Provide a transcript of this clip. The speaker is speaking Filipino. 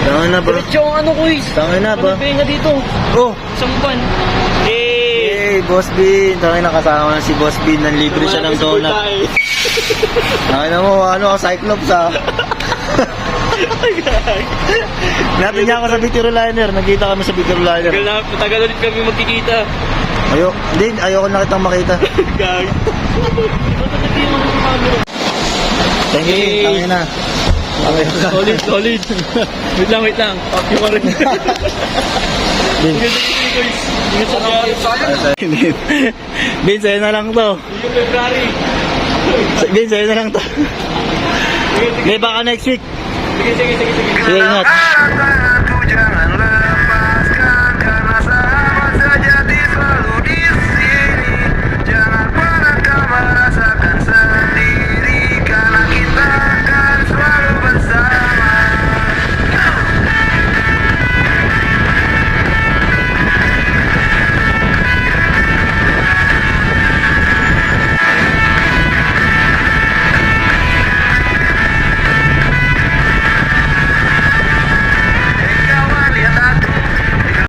Tangin na bro. Diretso ang ano ko is. Tangin na ba? Ano dito? Oh! Isang buwan. Hey, Boss Bean. Tangin na kasama na si Boss Bean. Nanlibre siya ng donut. Tangin na mo, ano, Cyclops ah. Natin niya ako sa Bitiroliner. Nagkita kami sa Bitiroliner. Matagal ulit kami magkikita. Ayoko na kitang makita. Gag. Thank you, Hey. tangin na. Solid. Wait lang. Copy mo rin. Bin, Bin, sa'yo na lang to. Yung February. Bin, sa'yo na lang to. May baka next week. Sige. Sige, ingat.